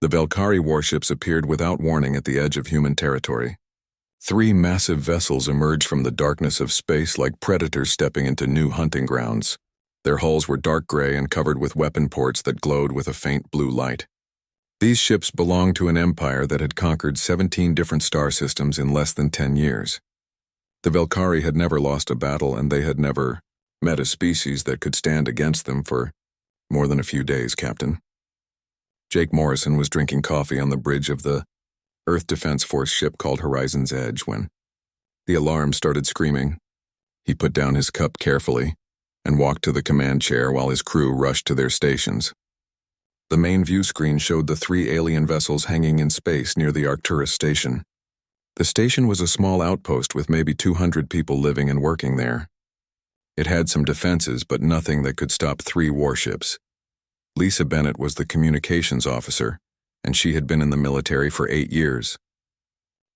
The Valkyrie warships appeared without warning at the edge of human territory. 3 massive vessels emerged from the darkness of space like predators stepping into new hunting grounds. Their hulls were dark gray and covered with weapon ports that glowed with a faint blue light. These ships belonged to an empire that had conquered 17 different star systems in less than 10 years. The Valkyrie had never lost a battle, and they had never met a species that could stand against them for more than a few days, Captain. Jake Morrison was drinking coffee on the bridge of the Earth Defense Force ship called Horizon's Edge when the alarm started screaming. He put down his cup carefully and walked to the command chair while his crew rushed to their stations. The main view screen showed the 3 alien vessels hanging in space near the Arcturus station. The station was a small outpost with maybe 200 people living and working there. It had some defenses, but nothing that could stop 3 warships. Lisa Bennett was the communications officer, and she had been in the military for 8 years.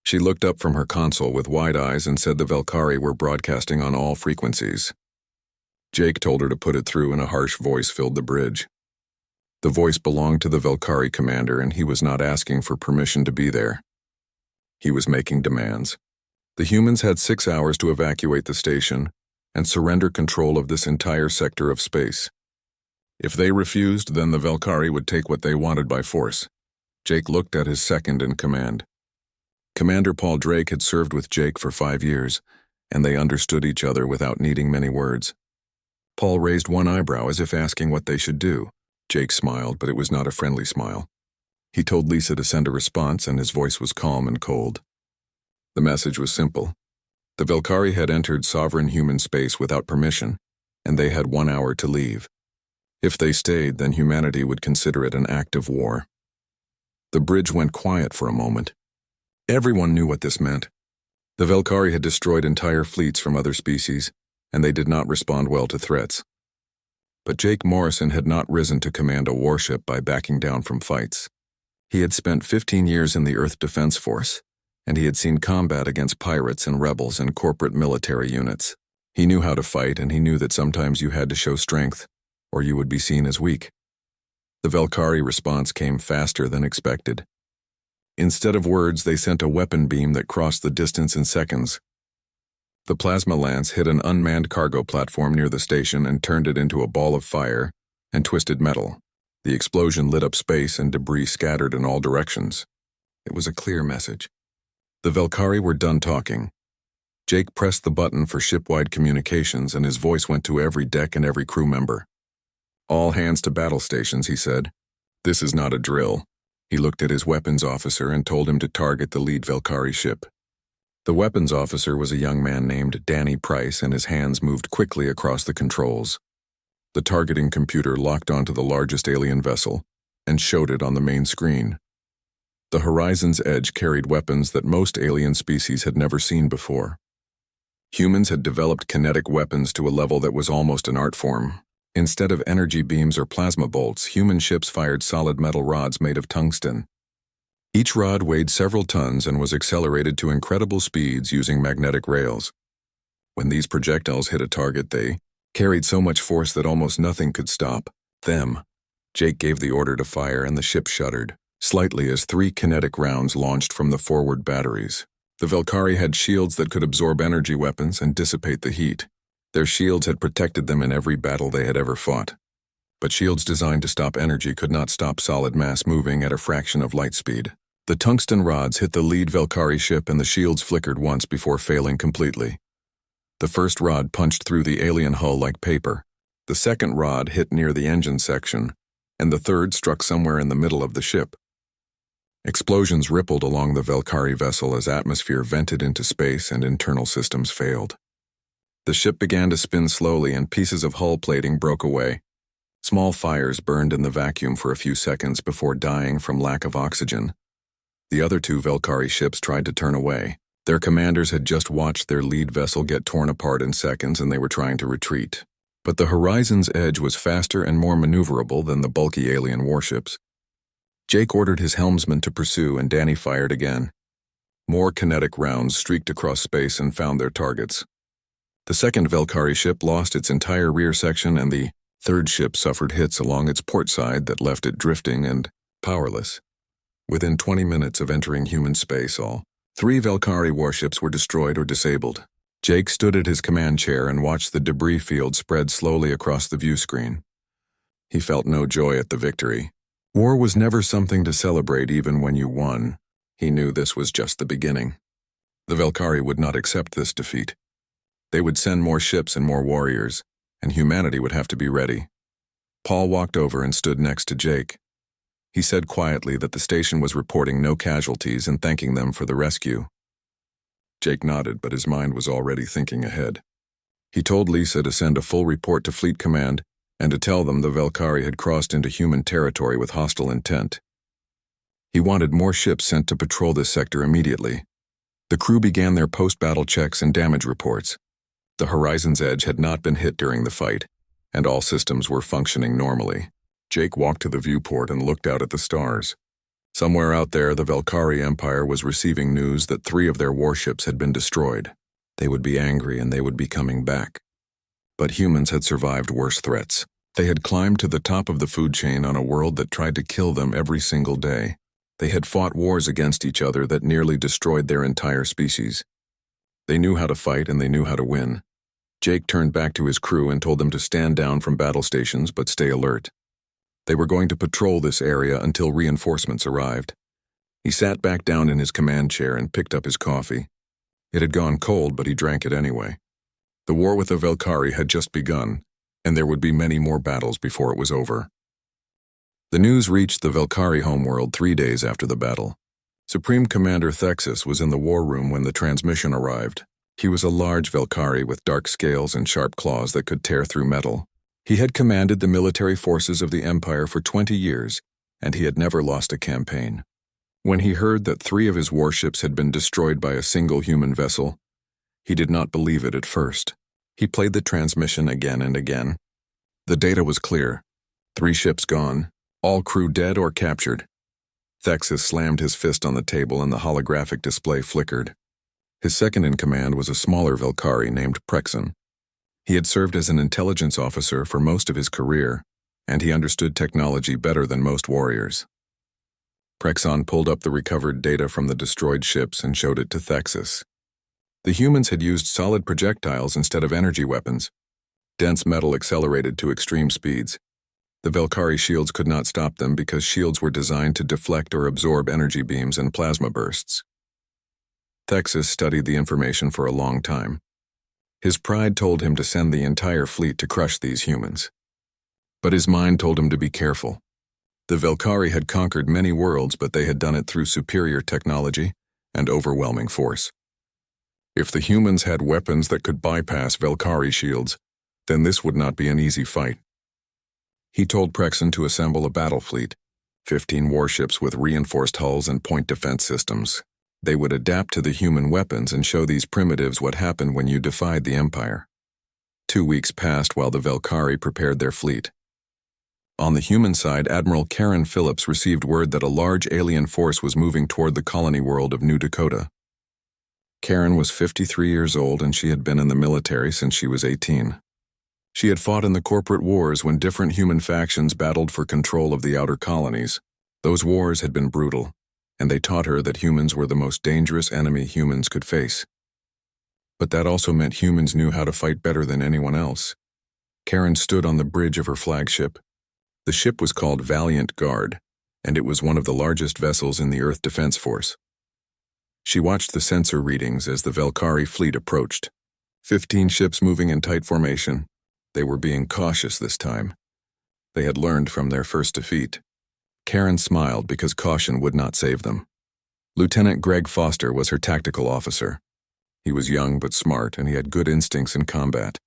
She looked up from her console with wide eyes and said the Valkyrie were broadcasting on all frequencies. Jake told her to put it through, and a harsh voice filled the bridge. The voice belonged to the Valkyrie commander, and he was not asking for permission to be there. He was making demands. The humans had 6 hours to evacuate the station and surrender control of this entire sector of space. If they refused, then the Valkyrie would take what they wanted by force. Jake looked at his second in command. Commander Paul Drake had served with Jake for 5 years, and they understood each other without needing many words. Paul raised one eyebrow as if asking what they should do. Jake smiled, but it was not a friendly smile. He told Lisa to send a response, and his voice was calm and cold. The message was simple. The Valkyrie had entered sovereign human space without permission, and they had 1 hour to leave. If they stayed, then humanity would consider it an act of war. The bridge went quiet for a moment. Everyone knew what this meant. The Valkyrie had destroyed entire fleets from other species, and they did not respond well to threats. But Jake Morrison had not risen to command a warship by backing down from fights. He had spent 15 years in the Earth Defense Force, and he had seen combat against pirates and rebels and corporate military units. He knew how to fight, and he knew that sometimes you had to show strength, or you would be seen as weak. The Valkyrie response came faster than expected. Instead of words, they sent a weapon beam that crossed the distance in seconds. The plasma lance hit an unmanned cargo platform near the station and turned it into a ball of fire and twisted metal. The explosion lit up space, and debris scattered in all directions. It was a clear message. The Valkyrie were done talking. Jake pressed the button for ship-wide communications, and his voice went to every deck and every crew member. "All hands to battle stations," he said. "This is not a drill." He looked at his weapons officer and told him to target the lead Valkyrie ship. The weapons officer was a young man named Danny Price, and his hands moved quickly across the controls. The targeting computer locked onto the largest alien vessel and showed it on the main screen. The Horizon's Edge carried weapons that most alien species had never seen before. Humans had developed kinetic weapons to a level that was almost an art form. Instead of energy beams or plasma bolts, human ships fired solid metal rods made of tungsten. Each rod weighed several tons and was accelerated to incredible speeds using magnetic rails. When these projectiles hit a target, they carried so much force that almost nothing could stop them. Jake gave the order to fire, and the ship shuddered slightly as 3 kinetic rounds launched from the forward batteries. The Valkyrie had shields that could absorb energy weapons and dissipate the heat. Their shields had protected them in every battle they had ever fought. But shields designed to stop energy could not stop solid mass moving at a fraction of light speed. The tungsten rods hit the lead Valkyrie ship, and the shields flickered once before failing completely. The first rod punched through the alien hull like paper. The second rod hit near the engine section, and the third struck somewhere in the middle of the ship. Explosions rippled along the Valkyrie vessel as atmosphere vented into space and internal systems failed. The ship began to spin slowly, and pieces of hull plating broke away. Small fires burned in the vacuum for a few seconds before dying from lack of oxygen. The other 2 Valkyrie ships tried to turn away. Their commanders had just watched their lead vessel get torn apart in seconds, and they were trying to retreat. But the Horizon's Edge was faster and more maneuverable than the bulky alien warships. Jake ordered his helmsman to pursue, and Danny fired again. More kinetic rounds streaked across space and found their targets. The second Valkyrie ship lost its entire rear section, and the third ship suffered hits along its port side that left it drifting and powerless. Within 20 minutes of entering human space, all three Valkyrie warships were destroyed or disabled. Jake stood at his command chair and watched the debris field spread slowly across the view screen. He felt no joy at the victory. War was never something to celebrate even when you won. He knew this was just the beginning. The Valkyrie would not accept this defeat. They would send more ships and more warriors, and humanity would have to be ready. Paul walked over and stood next to Jake. He said quietly that the station was reporting no casualties and thanking them for the rescue. Jake nodded, but his mind was already thinking ahead. He told Lisa to send a full report to Fleet Command and to tell them the Valkyrie had crossed into human territory with hostile intent. He wanted more ships sent to patrol this sector immediately. The crew began their post-battle checks and damage reports. The horizon's edge had not been hit during the fight, and all systems were functioning normally. Jake walked to the viewport and looked out at the stars. Somewhere out there, the Valkyrie Empire was receiving news that 3 of their warships had been destroyed. They would be angry and they would be coming back. But humans had survived worse threats. They had climbed to the top of the food chain on a world that tried to kill them every single day. They had fought wars against each other that nearly destroyed their entire species. They knew how to fight and they knew how to win. Jake turned back to his crew and told them to stand down from battle stations but stay alert. They were going to patrol this area until reinforcements arrived. He sat back down in his command chair and picked up his coffee. It had gone cold, but he drank it anyway. The war with the Valkyrie had just begun, and there would be many more battles before it was over. The news reached the Valkyrie homeworld 3 days after the battle. Supreme Commander Thexus was in the war room when the transmission arrived. He was a large Valkyrie with dark scales and sharp claws that could tear through metal. He had commanded the military forces of the Empire for 20 years, and he had never lost a campaign. When he heard that 3 of his warships had been destroyed by a single human vessel, he did not believe it at first. He played the transmission again and again. The data was clear. 3 ships gone, all crew dead or captured. Thexus slammed his fist on the table and the holographic display flickered. His second in command was a smaller Valkyrie named Prexon. He had served as an intelligence officer for most of his career, and he understood technology better than most warriors. Prexon pulled up the recovered data from the destroyed ships and showed it to Thexus. The humans had used solid projectiles instead of energy weapons. Dense metal accelerated to extreme speeds. The Valkyrie shields could not stop them because shields were designed to deflect or absorb energy beams and plasma bursts. Thexus studied the information for a long time. His pride told him to send the entire fleet to crush these humans. But his mind told him to be careful. The Valkyrie had conquered many worlds, but they had done it through superior technology and overwhelming force. If the humans had weapons that could bypass Valkyrie shields, then this would not be an easy fight. He told Prexon to assemble a battle fleet, 15 warships with reinforced hulls and point defense systems. They would adapt to the human weapons and show these primitives what happened when you defied the Empire. 2 weeks passed while the Valkyrie prepared their fleet. On the human side, Admiral Karen Phillips received word that a large alien force was moving toward the colony world of New Dakota. Karen was 53 years old and she had been in the military since she was 18. She had fought in the corporate wars when different human factions battled for control of the outer colonies. Those wars had been brutal, and they taught her that humans were the most dangerous enemy humans could face. But that also meant humans knew how to fight better than anyone else. Karen stood on the bridge of her flagship. The ship was called Valiant Guard, and it was one of the largest vessels in the Earth Defense Force. She watched the sensor readings as the Valkyrie fleet approached. 15 ships moving in tight formation. They were being cautious this time. They had learned from their first defeat. Karen smiled because caution would not save them. Lieutenant Greg Foster was her tactical officer. He was young but smart, and he had good instincts in combat.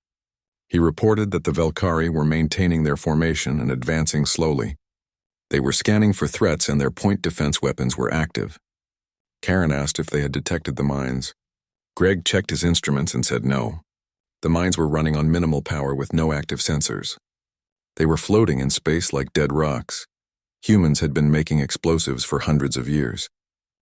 He reported that the Valkyrie were maintaining their formation and advancing slowly. They were scanning for threats and their point defense weapons were active. Karen asked if they had detected the mines. Greg checked his instruments and said no. The mines were running on minimal power with no active sensors. They were floating in space like dead rocks. Humans had been making explosives for hundreds of years.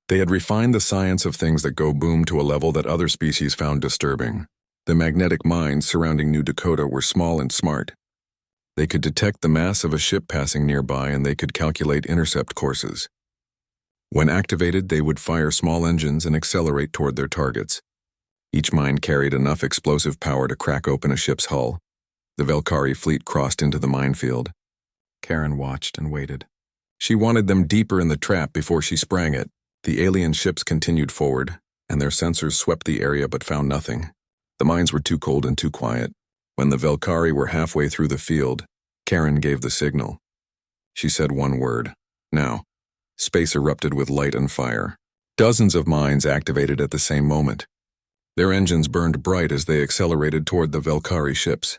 They had refined the science of things that go boom to a level that other species found disturbing. The magnetic mines surrounding New Dakota were small and smart. They could detect the mass of a ship passing nearby and they could calculate intercept courses. When activated, they would fire small engines and accelerate toward their targets. Each mine carried enough explosive power to crack open a ship's hull. The Velkari fleet crossed into the minefield. Karen watched and waited. She wanted them deeper in the trap before she sprang it. The alien ships continued forward, and their sensors swept the area but found nothing. The mines were too cold and too quiet. When the Velkari were halfway through the field, Karen gave the signal. She said one word, "Now." Space erupted with light and fire. Dozens of mines activated at the same moment. Their engines burned bright as they accelerated toward the Velkari ships.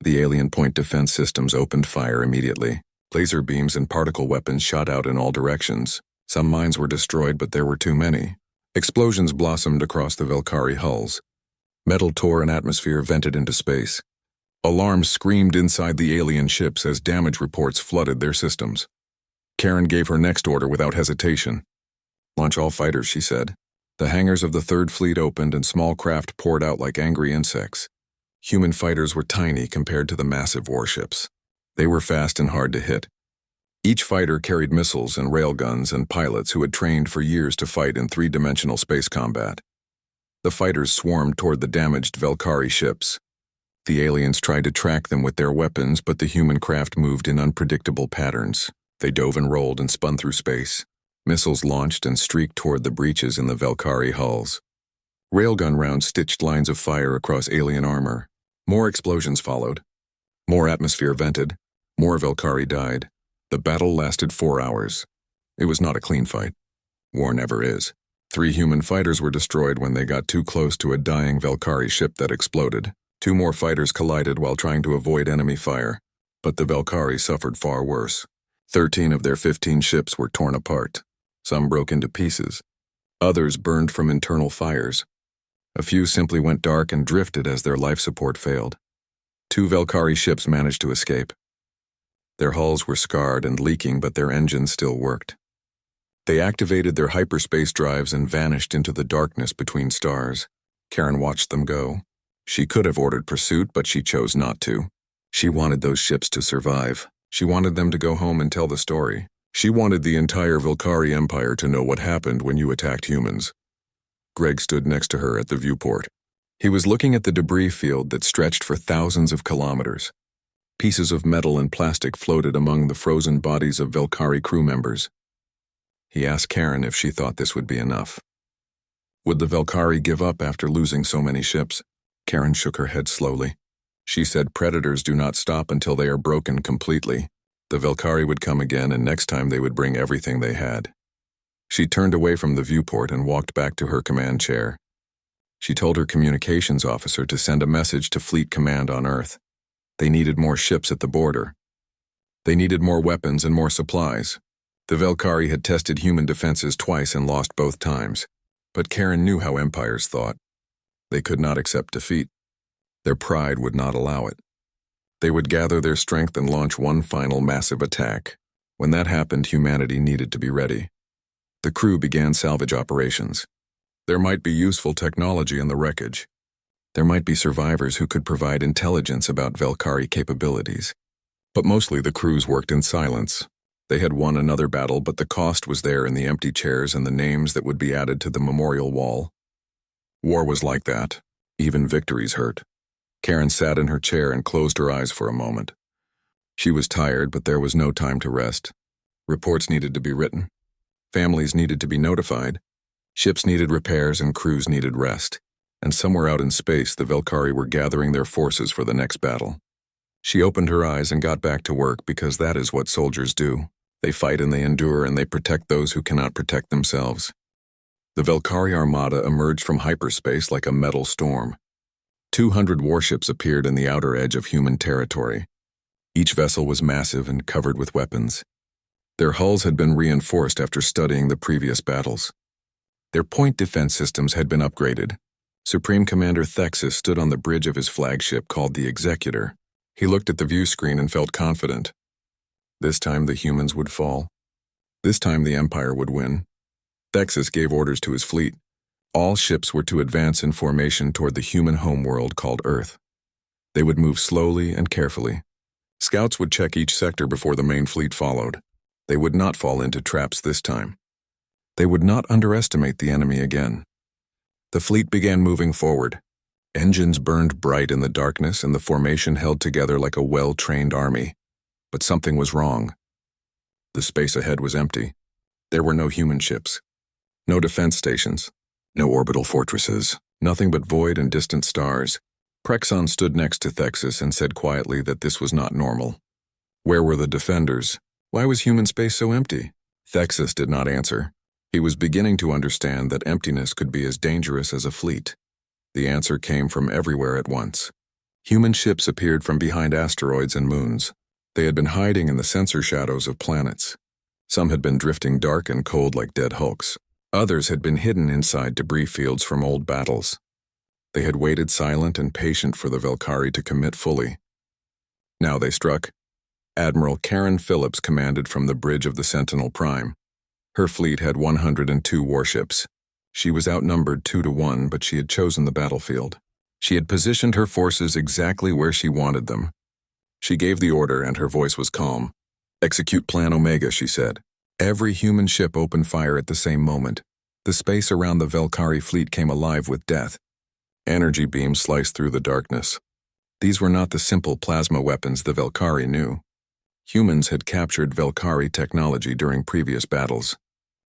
The alien point defense systems opened fire immediately. Laser beams and particle weapons shot out in all directions. Some mines were destroyed, but there were too many. Explosions blossomed across the Velkari hulls. Metal tore and atmosphere vented into space. Alarms screamed inside the alien ships as damage reports flooded their systems. Karen gave her next order without hesitation. "Launch all fighters," she said. The hangars of the Third Fleet opened and small craft poured out like angry insects. Human fighters were tiny compared to the massive warships. They were fast and hard to hit. Each fighter carried missiles and railguns and pilots who had trained for years to fight in three-dimensional space combat. The fighters swarmed toward the damaged Velkari ships. The aliens tried to track them with their weapons, but the human craft moved in unpredictable patterns. They dove and rolled and spun through space. Missiles launched and streaked toward the breaches in the Velkari hulls. Railgun rounds stitched lines of fire across alien armor. More explosions followed. More atmosphere vented. More Velkari died. The battle lasted 4 hours. It was not a clean fight. War never is. 3 human fighters were destroyed when they got too close to a dying Velkari ship that exploded. 2 more fighters collided while trying to avoid enemy fire. But the Velkari suffered far worse. 13 of their 15 ships were torn apart. Some broke into pieces. Others burned from internal fires. A few simply went dark and drifted as their life support failed. 2 Velkari ships managed to escape. Their hulls were scarred and leaking, but their engines still worked. They activated their hyperspace drives and vanished into the darkness between stars. Karen watched them go. She could have ordered pursuit, but she chose not to. She wanted those ships to survive. She wanted them to go home and tell the story. She wanted the entire Velkari Empire to know what happened when you attacked humans. Greg stood next to her at the viewport. He was looking at the debris field that stretched for thousands of kilometers. Pieces of metal and plastic floated among the frozen bodies of Velkari crew members. He asked Karen if she thought this would be enough. Would the Velkari give up after losing so many ships? Karen shook her head slowly. She said predators do not stop until they are broken completely. The Velkari would come again, and next time they would bring everything they had. She turned away from the viewport and walked back to her command chair. She told her communications officer to send a message to Fleet Command on Earth. They needed more ships at the border. They needed more weapons and more supplies. The Velkari had tested human defenses twice and lost both times. But Karen knew how empires thought. They could not accept defeat. Their pride would not allow it. They would gather their strength and launch one final massive attack. When that happened, humanity needed to be ready. The crew began salvage operations. There might be useful technology in the wreckage. There might be survivors who could provide intelligence about Velkari capabilities. But mostly the crews worked in silence. They had won another battle, but the cost was there in the empty chairs and the names that would be added to the memorial wall. War was like that. Even victories hurt. Karen sat in her chair and closed her eyes for a moment. She was tired, but there was no time to rest. Reports needed to be written. Families needed to be notified. Ships needed repairs and crews needed rest. And somewhere out in space, the Velkari were gathering their forces for the next battle. She opened her eyes and got back to work because that is what soldiers do. They fight and they endure and they protect those who cannot protect themselves. The Velkari Armada emerged from hyperspace like a metal storm. 200 warships appeared in the outer edge of human territory. Each vessel was massive and covered with weapons. Their hulls had been reinforced after studying the previous battles. Their point defense systems had been upgraded. Supreme Commander Thexus stood on the bridge of his flagship called the Executor. He looked at the view screen and felt confident. This time the humans would fall. This time the Empire would win. Thexus gave orders to his fleet. All ships were to advance in formation toward the human homeworld called Earth. They would move slowly and carefully. Scouts would check each sector before the main fleet followed. They would not fall into traps this time. They would not underestimate the enemy again. The fleet began moving forward. Engines burned bright in the darkness and the formation held together like a well-trained army. But something was wrong. The space ahead was empty. There were no human ships. No defense stations. No orbital fortresses. Nothing but void and distant stars. Prexon stood next to Thexus and said quietly that this was not normal. Where were the defenders? Why was human space so empty? Thexus did not answer. He was beginning to understand that emptiness could be as dangerous as a fleet. The answer came from everywhere at once. Human ships appeared from behind asteroids and moons. They had been hiding in the sensor shadows of planets. Some had been drifting dark and cold like dead hulks. Others had been hidden inside debris fields from old battles. They had waited silent and patient for the Valkyrie to commit fully. Now they struck. Admiral Karen Phillips commanded from the bridge of the Sentinel Prime. Her fleet had 102 warships. She was outnumbered 2-1, but she had chosen the battlefield. She had positioned her forces exactly where she wanted them. She gave the order, and her voice was calm. "Execute Plan Omega," she said. Every human ship opened fire at the same moment. The space around the Valkyrie fleet came alive with death. Energy beams sliced through the darkness. These were not the simple plasma weapons the Valkyrie knew. Humans had captured Valkyrie technology during previous battles.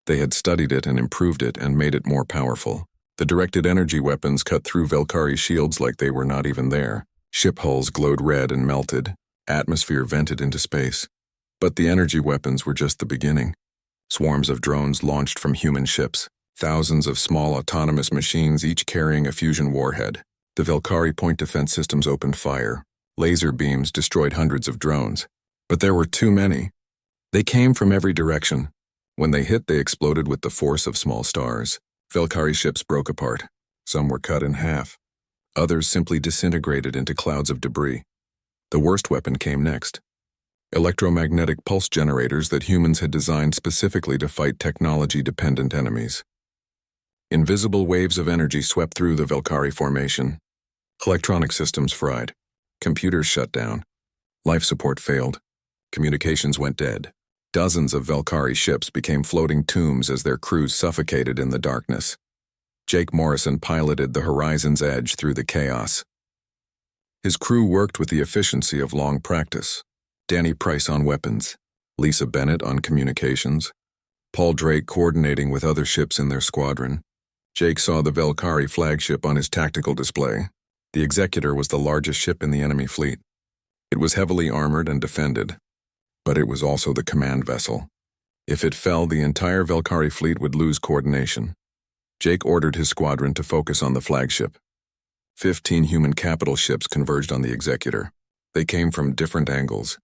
They had studied it and improved it and made it more powerful. The directed energy weapons cut through Valkyrie shields like they were not even there. Ship hulls glowed red and melted. Atmosphere vented into space. But the energy weapons were just the beginning. Swarms of drones launched from human ships. Thousands of small autonomous machines, each carrying a fusion warhead. The Valkyrie point defense systems opened fire. Laser beams destroyed hundreds of drones. But there were too many. They came from every direction. When they hit, they exploded with the force of small stars. Valkyrie ships broke apart. Some were cut in half. Others simply disintegrated into clouds of debris. The worst weapon came next. Electromagnetic pulse generators that humans had designed specifically to fight technology-dependent enemies. Invisible waves of energy swept through the Valkyrie formation. Electronic systems fried. Computers shut down. Life support failed. Communications went dead. Dozens of Valkyrie ships became floating tombs as their crews suffocated in the darkness. Jake Morrison piloted the Horizon's Edge through the chaos. His crew worked with the efficiency of long practice. Danny Price on weapons, Lisa Bennett on communications, Paul Drake coordinating with other ships in their squadron. Jake saw the Valkyrie flagship on his tactical display. The Executor was the largest ship in the enemy fleet. It was heavily armored and defended, but it was also the command vessel. If it fell, the entire Valkyrie fleet would lose coordination. Jake ordered his squadron to focus on the flagship. 15 human capital ships converged on the Executor. They came from different angles.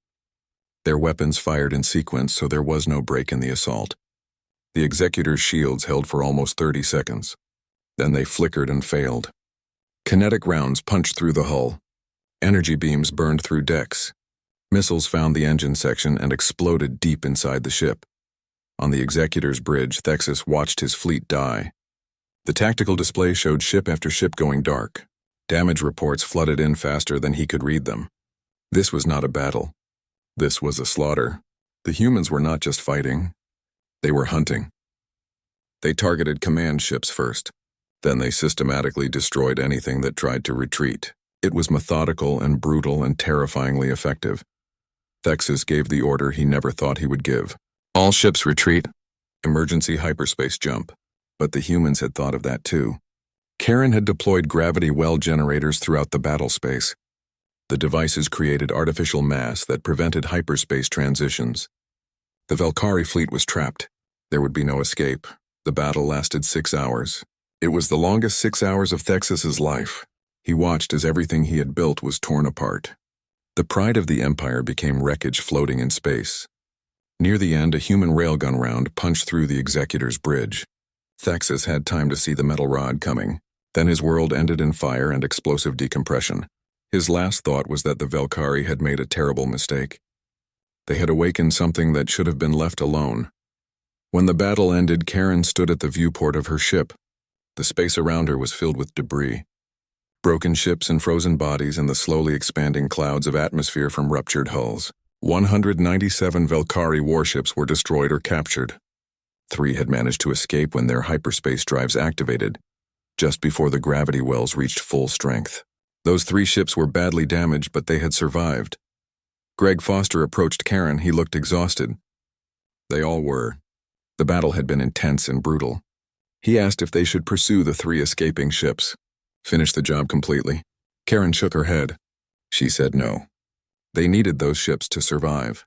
Their weapons fired in sequence, so there was no break in the assault. The Executor's shields held for almost 30 seconds. Then they flickered and failed. Kinetic rounds punched through the hull. Energy beams burned through decks. Missiles found the engine section and exploded deep inside the ship. On the Executor's bridge, Thexus watched his fleet die. The tactical display showed ship after ship going dark. Damage reports flooded in faster than he could read them. This was not a battle. This was a slaughter. The humans were not just fighting. They were hunting. They targeted command ships first. Then they systematically destroyed anything that tried to retreat. It was methodical and brutal and terrifyingly effective. Thexus gave the order he never thought he would give. All ships retreat. Emergency hyperspace jump. But the humans had thought of that too. Karen had deployed gravity well generators throughout the battle space. The devices created artificial mass that prevented hyperspace transitions. The Valkyrie fleet was trapped. There would be no escape. The battle lasted 6 hours. It was the longest 6 hours of Thexus's life. He watched as everything he had built was torn apart. The pride of the Empire became wreckage floating in space. Near the end, a human railgun round punched through the Executor's bridge. Thexus had time to see the metal rod coming. Then his world ended in fire and explosive decompression. His last thought was that the Valkyrie had made a terrible mistake. They had awakened something that should have been left alone. When the battle ended, Karen stood at the viewport of her ship. The space around her was filled with debris. Broken ships and frozen bodies and the slowly expanding clouds of atmosphere from ruptured hulls. 197 Valkyrie warships were destroyed or captured. 3 had managed to escape when their hyperspace drives activated, just before the gravity wells reached full strength. Those 3 ships were badly damaged, but they had survived. Greg Foster approached Karen. He looked exhausted. They all were. The battle had been intense and brutal. He asked if they should pursue the 3 escaping ships. Finish the job completely. Karen shook her head. She said no. They needed those ships to survive.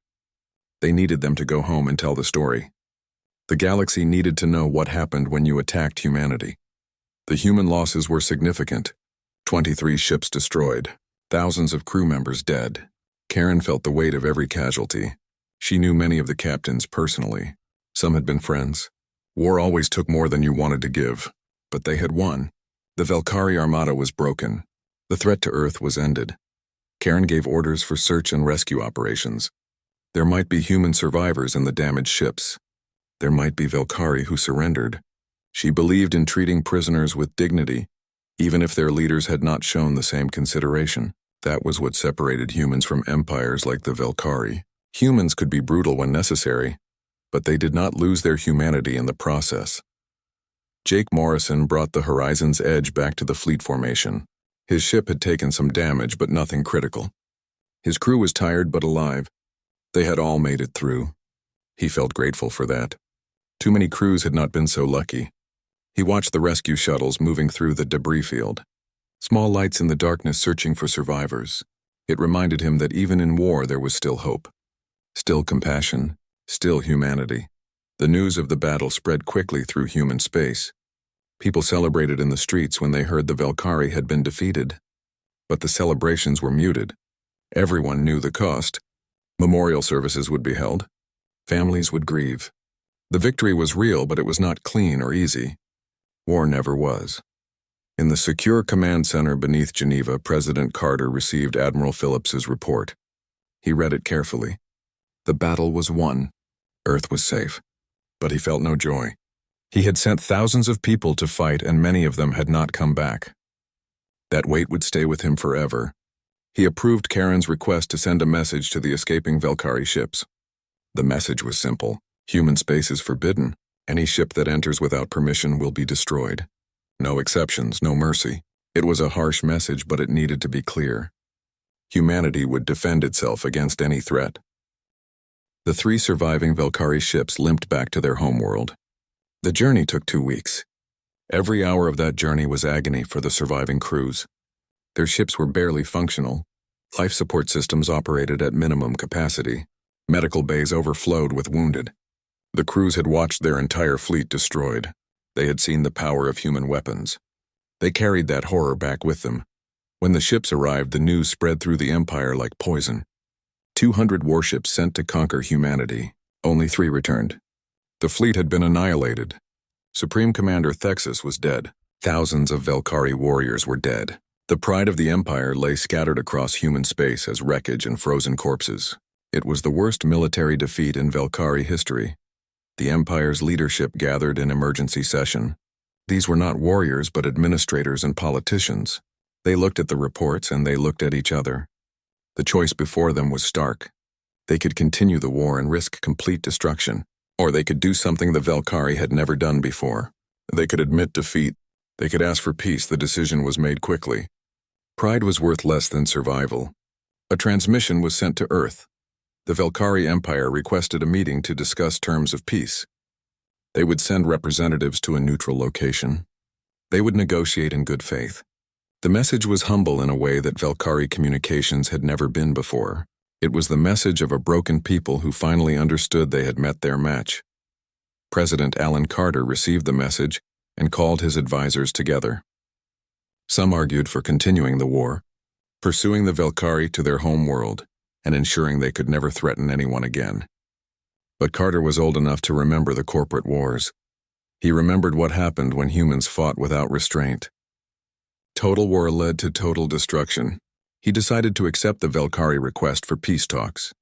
They needed them to go home and tell the story. The galaxy needed to know what happened when you attacked humanity. The human losses were significant. 23 ships destroyed. Thousands of crew members dead. Karen felt the weight of every casualty. She knew many of the captains personally. Some had been friends. War always took more than you wanted to give, but they had won. The Valkyrie Armada was broken. The threat to Earth was ended. Karen gave orders for search and rescue operations. There might be human survivors in the damaged ships. There might be Valkyrie who surrendered. She believed in treating prisoners with dignity, even if their leaders had not shown the same consideration. That was what separated humans from empires like the Valkyrie. Humans could be brutal when necessary, but they did not lose their humanity in the process. Jake Morrison brought the Horizon's Edge back to the fleet formation. His ship had taken some damage, but nothing critical. His crew was tired but alive. They had all made it through. He felt grateful for that. Too many crews had not been so lucky. He watched the rescue shuttles moving through the debris field. Small lights in the darkness searching for survivors. It reminded him that even in war there was still hope. Still compassion. Still humanity. The news of the battle spread quickly through human space. People celebrated in the streets when they heard the Valkyrie had been defeated. But the celebrations were muted. Everyone knew the cost. Memorial services would be held. Families would grieve. The victory was real, but it was not clean or easy. War never was. In the secure command center beneath Geneva, President Carter received Admiral Phillips's report. He read it carefully. The battle was won. Earth was safe. But he felt no joy. He had sent thousands of people to fight, and many of them had not come back. That weight would stay with him forever. He approved Karen's request to send a message to the escaping Valkyrie ships. The message was simple. Human space is forbidden. Any ship that enters without permission will be destroyed. No exceptions, no mercy. It was a harsh message, but it needed to be clear. Humanity would defend itself against any threat. The 3 surviving Valkyrie ships limped back to their homeworld. The journey took 2 weeks. Every hour of that journey was agony for the surviving crews. Their ships were barely functional. Life support systems operated at minimum capacity. Medical bays overflowed with wounded. The crews had watched their entire fleet destroyed. They had seen the power of human weapons. They carried that horror back with them. When the ships arrived, the news spread through the Empire like poison. 200 warships sent to conquer humanity. Only 3 returned. The fleet had been annihilated. Supreme Commander Thexus was dead. Thousands of Valkyrie warriors were dead. The pride of the Empire lay scattered across human space as wreckage and frozen corpses. It was the worst military defeat in Valkyrie history. The Empire's leadership gathered in emergency session. These were not warriors but administrators and politicians. They looked at the reports and they looked at each other. The choice before them was stark. They could continue the war and risk complete destruction, or they could do something the Valkyrie had never done before. They could admit defeat. They could ask for peace. The decision was made quickly. Pride was worth less than survival. A transmission was sent to Earth. The Valkyrie Empire requested a meeting to discuss terms of peace. They would send representatives to a neutral location. They would negotiate in good faith. The message was humble in a way that Valkyrie communications had never been before. It was the message of a broken people who finally understood they had met their match. President Alan Carter received the message and called his advisors together. Some argued for continuing the war, pursuing the Valkyrie to their home world, and ensuring they could never threaten anyone again. But Carter was old enough to remember the corporate wars. He remembered what happened when humans fought without restraint. Total war led to total destruction. He decided to accept the Valkyrie request for peace talks.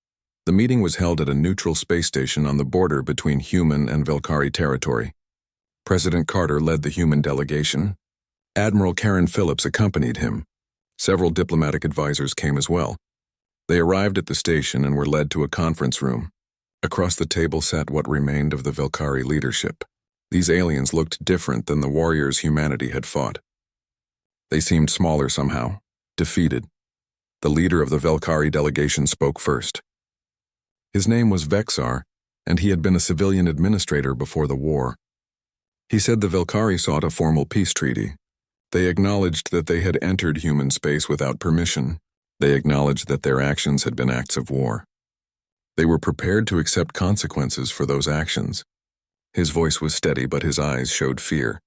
The meeting was held at a neutral space station on the border between human and Valkyrie territory. President Carter led the human delegation. Admiral Karen Phillips accompanied him. Several diplomatic advisors came as well. They arrived at the station and were led to a conference room. Across the table sat what remained of the Velkari leadership. These aliens looked different than the warriors humanity had fought. They seemed smaller somehow, defeated. The leader of the Velkari delegation spoke first. His name was Vexar, and he had been a civilian administrator before the war. He said the Velkari sought a formal peace treaty. They acknowledged that they had entered human space without permission. They acknowledged that their actions had been acts of war. They were prepared to accept consequences for those actions. His voice was steady, but his eyes showed fear.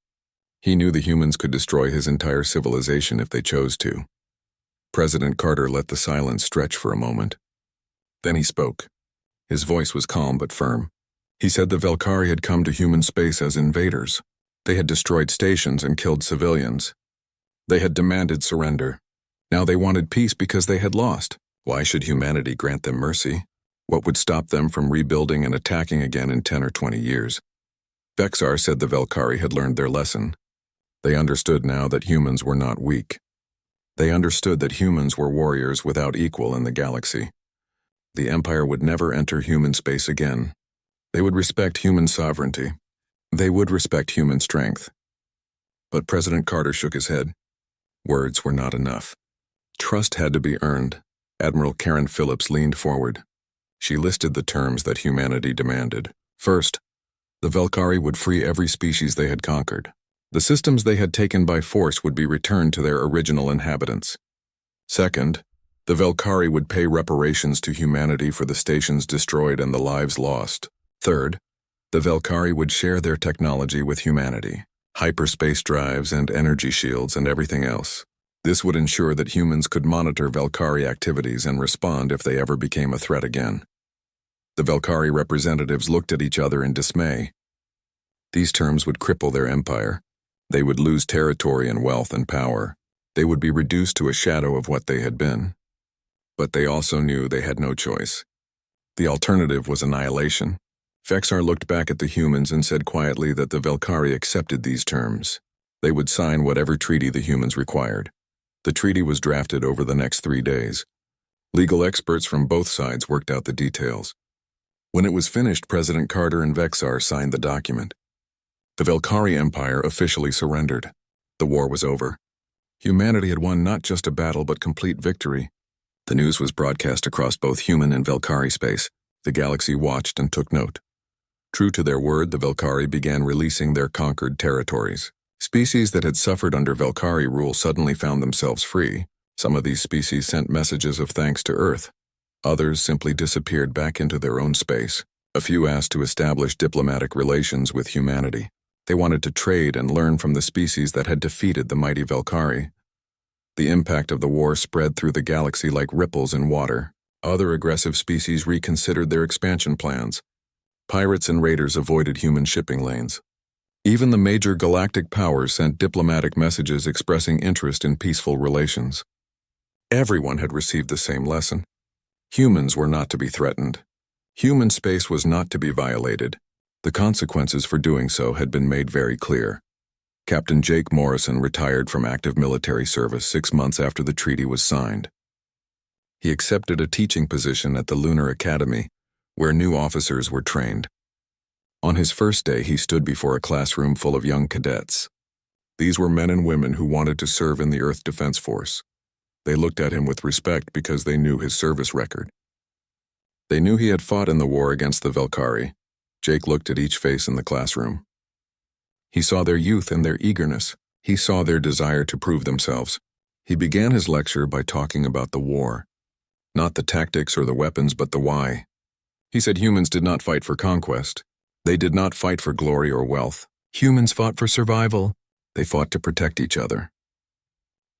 He knew the humans could destroy his entire civilization if they chose to. President Carter let the silence stretch for a moment. Then he spoke. His voice was calm but firm. He said the Velkari had come to human space as invaders. They had destroyed stations and killed civilians. They had demanded surrender. Now they wanted peace because they had lost. Why should humanity grant them mercy? What would stop them from rebuilding and attacking again in 10 or 20 years? Vexar said the Velkari had learned their lesson. They understood now that humans were not weak. They understood that humans were warriors without equal in the galaxy. The Empire would never enter human space again. They would respect human sovereignty. They would respect human strength. But President Carter shook his head. Words were not enough. Trust had to be earned. Admiral Karen Phillips leaned forward. She listed the terms that humanity demanded. First, the Velkari would free every species they had conquered. The systems they had taken by force would be returned to their original inhabitants. Second, the Velkari would pay reparations to humanity for the stations destroyed and the lives lost. Third, the Velkari would share their technology with humanity, hyperspace drives and energy shields and everything else. This would ensure that humans could monitor Velkari activities and respond if they ever became a threat again. The Velkari representatives looked at each other in dismay. These terms would cripple their empire. They would lose territory and wealth and power. They would be reduced to a shadow of what they had been. But they also knew they had no choice. The alternative was annihilation. Vexar looked back at the humans and said quietly that the Velkari accepted these terms. They would sign whatever treaty the humans required. The treaty was drafted over the next 3 days. Legal experts from both sides worked out the details. When it was finished, President Carter and Vexar signed the document. The Velkari Empire officially surrendered. The war was over. Humanity had won not just a battle but complete victory. The news was broadcast across both human and Velkari space. The galaxy watched and took note. True to their word, the Velkari began releasing their conquered territories. Species that had suffered under Velkari rule suddenly found themselves free. Some of these species sent messages of thanks to Earth. Others simply disappeared back into their own space. A few asked to establish diplomatic relations with humanity. They wanted to trade and learn from the species that had defeated the mighty Velkari. The impact of the war spread through the galaxy like ripples in water. Other aggressive species reconsidered their expansion plans. Pirates and raiders avoided human shipping lanes. Even the major galactic powers sent diplomatic messages expressing interest in peaceful relations. Everyone had received the same lesson. Humans were not to be threatened. Human space was not to be violated. The consequences for doing so had been made very clear. Captain Jake Morrison retired from active military service 6 months after the treaty was signed. He accepted a teaching position at the Lunar Academy, where new officers were trained. On his first day, he stood before a classroom full of young cadets. These were men and women who wanted to serve in the Earth Defense Force. They looked at him with respect because they knew his service record. They knew he had fought in the war against the Velkari. Jake looked at each face in the classroom. He saw their youth and their eagerness. He saw their desire to prove themselves. He began his lecture by talking about the war. Not the tactics or the weapons, but the why. He said humans did not fight for conquest. They did not fight for glory or wealth. Humans fought for survival. They fought to protect each other.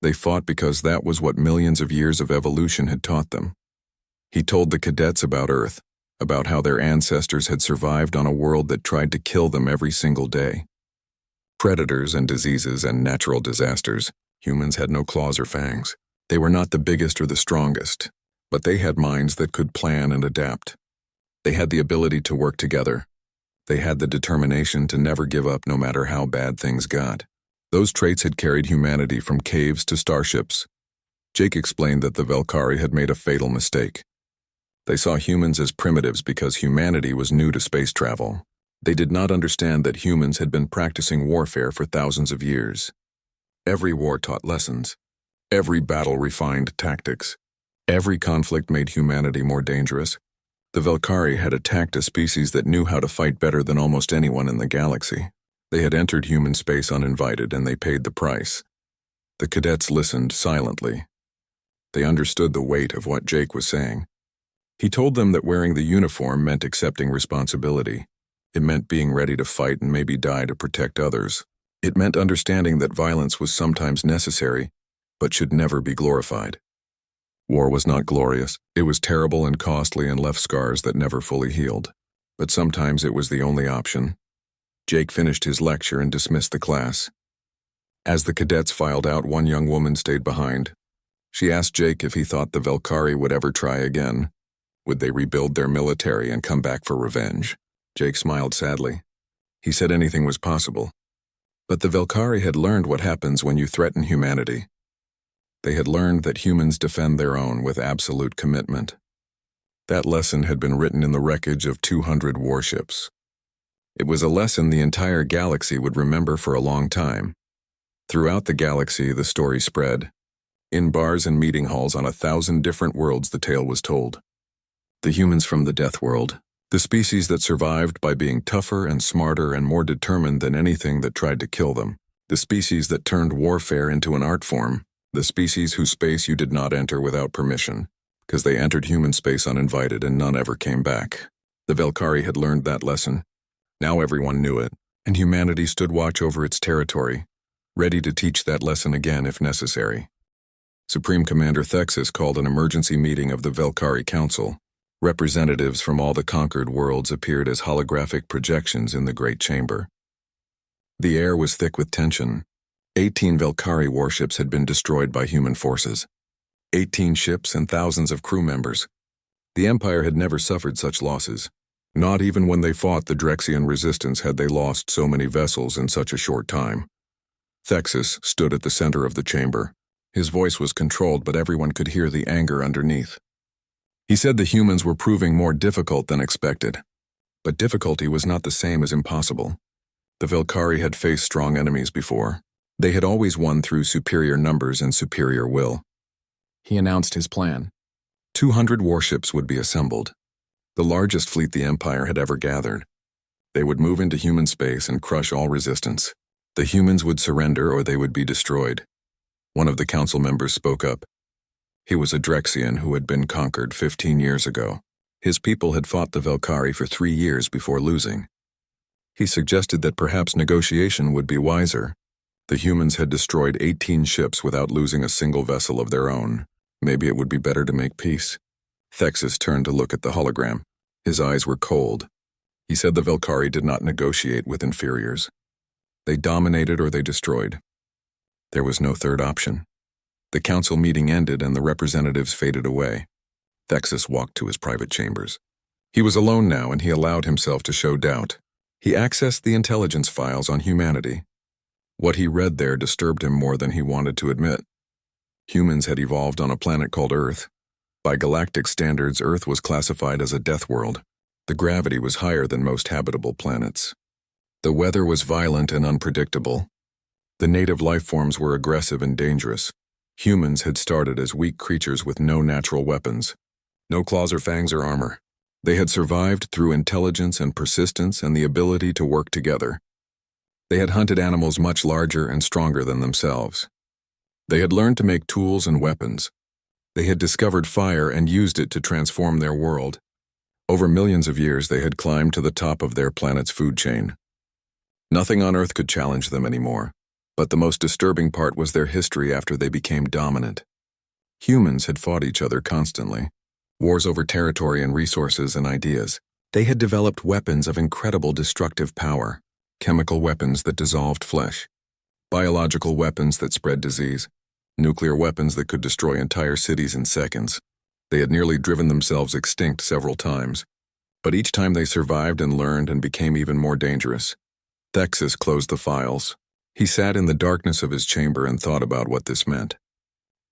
They fought because that was what millions of years of evolution had taught them. He told the cadets about Earth, about how their ancestors had survived on a world that tried to kill them every single day. Predators and diseases and natural disasters, humans had no claws or fangs. They were not the biggest or the strongest, but they had minds that could plan and adapt. They had the ability to work together. They had the determination to never give up no matter how bad things got. Those traits had carried humanity from caves to starships. Jake explained that the Velkari had made a fatal mistake. They saw humans as primitives because humanity was new to space travel. They did not understand that humans had been practicing warfare for thousands of years. Every war taught lessons. Every battle refined tactics. Every conflict made humanity more dangerous. The Velkari had attacked a species that knew how to fight better than almost anyone in the galaxy. They had entered human space uninvited, and they paid the price. The cadets listened silently. They understood the weight of what Jake was saying. He told them that wearing the uniform meant accepting responsibility. It meant being ready to fight and maybe die to protect others. It meant understanding that violence was sometimes necessary, but should never be glorified. War was not glorious. It was terrible and costly and left scars that never fully healed. But sometimes it was the only option. Jake finished his lecture and dismissed the class. As the cadets filed out, one young woman stayed behind. She asked Jake if he thought the Velkari would ever try again. Would they rebuild their military and come back for revenge? Jake smiled sadly. He said anything was possible. But the Velkari had learned what happens when you threaten humanity. They had learned that humans defend their own with absolute commitment. That lesson had been written in the wreckage of 200 warships. It was a lesson the entire galaxy would remember for a long time. Throughout the galaxy, the story spread. In bars and meeting halls on 1,000 different worlds, the tale was told. The humans from the Death World, the species that survived by being tougher and smarter and more determined than anything that tried to kill them. The species that turned warfare into an art form. The species whose space you did not enter without permission, because they entered human space uninvited and none ever came back. The Velkari had learned that lesson. Now everyone knew it, and humanity stood watch over its territory, ready to teach that lesson again if necessary. Supreme Commander Thexus called an emergency meeting of the Velkari Council. Representatives from all the conquered worlds appeared as holographic projections in the Great Chamber. The air was thick with tension. 18 Velkari warships had been destroyed by human forces. 18 ships and thousands of crew members. The Empire had never suffered such losses. Not even when they fought the Drexian resistance had they lost so many vessels in such a short time. Thexus stood at the center of the chamber. His voice was controlled, but everyone could hear the anger underneath. He said the humans were proving more difficult than expected. But difficulty was not the same as impossible. The Velkari had faced strong enemies before. They had always won through superior numbers and superior will. He announced his plan. 200 warships would be assembled, the largest fleet the Empire had ever gathered. They would move into human space and crush all resistance. The humans would surrender or they would be destroyed. One of the council members spoke up. He was a Drexian who had been conquered 15 years ago. His people had fought the Velkari for 3 years before losing. He suggested that perhaps negotiation would be wiser. The humans had destroyed 18 ships without losing a single vessel of their own. Maybe it would be better to make peace. Thexus turned to look at the hologram. His eyes were cold. He said the Velkari did not negotiate with inferiors. They dominated or they destroyed. There was no third option. The council meeting ended and the representatives faded away. Thexus walked to his private chambers. He was alone now and he allowed himself to show doubt. He accessed the intelligence files on humanity. What he read there disturbed him more than he wanted to admit. Humans had evolved on a planet called Earth. By galactic standards, Earth was classified as a death world. The gravity was higher than most habitable planets. The weather was violent and unpredictable. The native life forms were aggressive and dangerous. Humans had started as weak creatures with no natural weapons. No claws or fangs or armor. They had survived through intelligence and persistence and the ability to work together. They had hunted animals much larger and stronger than themselves. They had learned to make tools and weapons. They had discovered fire and used it to transform their world. Over millions of years, they had climbed to the top of their planet's food chain. Nothing on Earth could challenge them anymore. But the most disturbing part was their history after they became dominant. Humans had fought each other constantly. Wars over territory and resources and ideas. They had developed weapons of incredible destructive power. Chemical weapons that dissolved flesh. Biological weapons that spread disease. Nuclear weapons that could destroy entire cities in seconds. They had nearly driven themselves extinct several times. But each time they survived and learned and became even more dangerous. Thexus closed the files. He sat in the darkness of his chamber and thought about what this meant.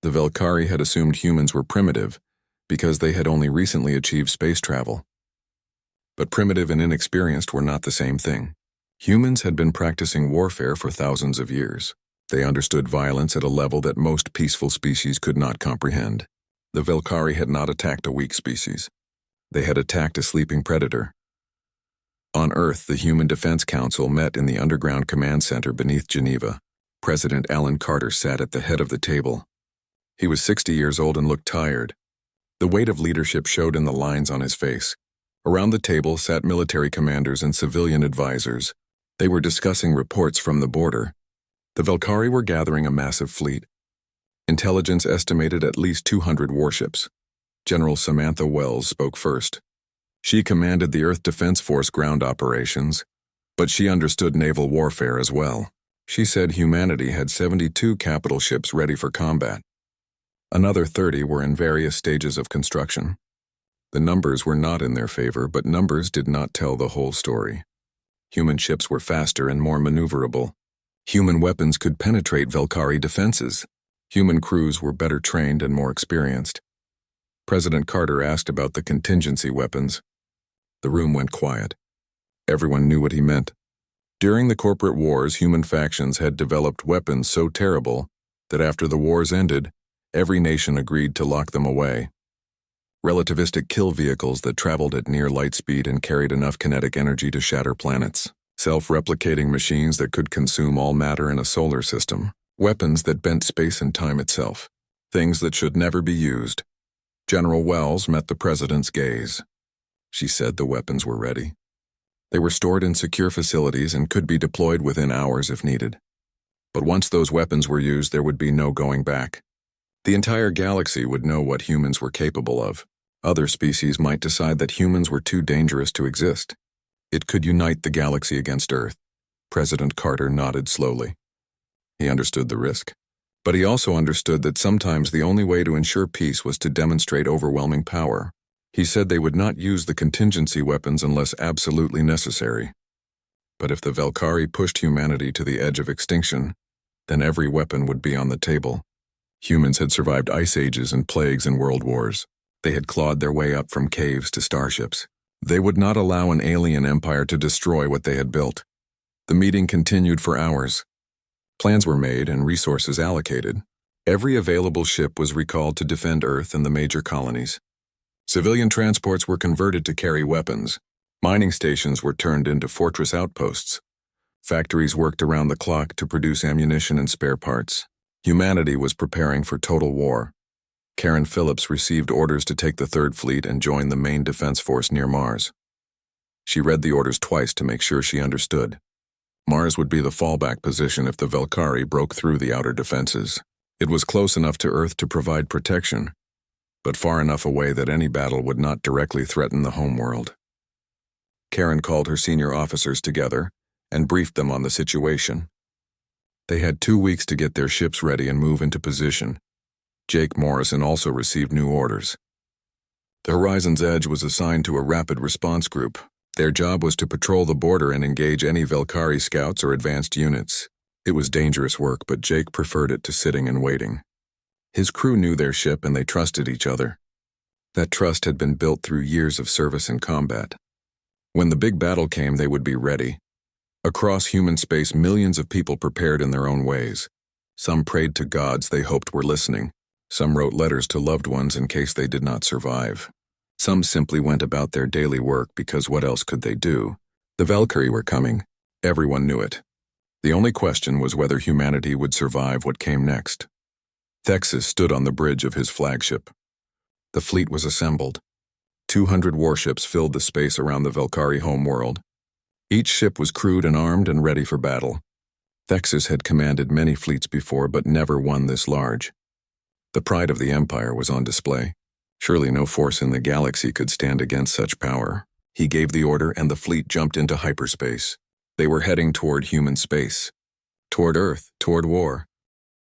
The Velkari had assumed humans were primitive, because they had only recently achieved space travel. But primitive and inexperienced were not the same thing. Humans had been practicing warfare for thousands of years. They understood violence at a level that most peaceful species could not comprehend. The Velkari had not attacked a weak species. They had attacked a sleeping predator. On Earth, the Human Defense Council met in the underground command center beneath Geneva. President Alan Carter sat at the head of the table. He was 60 years old and looked tired. The weight of leadership showed in the lines on his face. Around the table sat military commanders and civilian advisors. They were discussing reports from the border. The Velkari were gathering a massive fleet. Intelligence estimated at least 200 warships. General Samantha Wells spoke first. She commanded the Earth Defense Force ground operations, but she understood naval warfare as well. She said humanity had 72 capital ships ready for combat. Another 30 were in various stages of construction. The numbers were not in their favor, but numbers did not tell the whole story. Human ships were faster and more maneuverable. Human weapons could penetrate Velkari defenses. Human crews were better trained and more experienced. President Carter asked about the contingency weapons. The room went quiet. Everyone knew what he meant. During the corporate wars, human factions had developed weapons so terrible that after the wars ended, every nation agreed to lock them away. Relativistic kill vehicles that traveled at near light speed and carried enough kinetic energy to shatter planets. Self-replicating machines that could consume all matter in a solar system. Weapons that bent space and time itself. Things that should never be used. General Wells met the president's gaze. She said the weapons were ready. They were stored in secure facilities and could be deployed within hours if needed. But once those weapons were used, there would be no going back. The entire galaxy would know what humans were capable of. Other species might decide that humans were too dangerous to exist. It could unite the galaxy against Earth. President Carter nodded slowly. He understood the risk. But he also understood that sometimes the only way to ensure peace was to demonstrate overwhelming power. He said they would not use the contingency weapons unless absolutely necessary. But if the Velkari pushed humanity to the edge of extinction, then every weapon would be on the table. Humans had survived ice ages and plagues and world wars. They had clawed their way up from caves to starships. They would not allow an alien empire to destroy what they had built. The meeting continued for hours. Plans were made and resources allocated. Every available ship was recalled to defend Earth and the major colonies. Civilian transports were converted to carry weapons. Mining stations were turned into fortress outposts. Factories worked around the clock to produce ammunition and spare parts. Humanity was preparing for total war. Karen Phillips received orders to take the Third Fleet and join the main defense force near Mars. She read the orders twice to make sure she understood. Mars would be the fallback position if the Velkari broke through the outer defenses. It was close enough to Earth to provide protection, but far enough away that any battle would not directly threaten the homeworld. Karen called her senior officers together and briefed them on the situation. They had 2 weeks to get their ships ready and move into position. Jake Morrison also received new orders. The Horizon's Edge was assigned to a rapid response group. Their job was to patrol the border and engage any Velkari scouts or advanced units. It was dangerous work, but Jake preferred it to sitting and waiting. His crew knew their ship and they trusted each other. That trust had been built through years of service and combat. When the big battle came, they would be ready. Across human space, millions of people prepared in their own ways. Some prayed to gods they hoped were listening. Some wrote letters to loved ones in case they did not survive. Some simply went about their daily work because what else could they do? The Velkari were coming. Everyone knew it. The only question was whether humanity would survive what came next. Thexus stood on the bridge of his flagship. The fleet was assembled. 200 warships filled the space around the Velkari homeworld. Each ship was crewed and armed and ready for battle. Thexus had commanded many fleets before, but never one this large. The pride of the Empire was on display. Surely no force in the galaxy could stand against such power. He gave the order and the fleet jumped into hyperspace. They were heading toward human space. Toward Earth, toward war.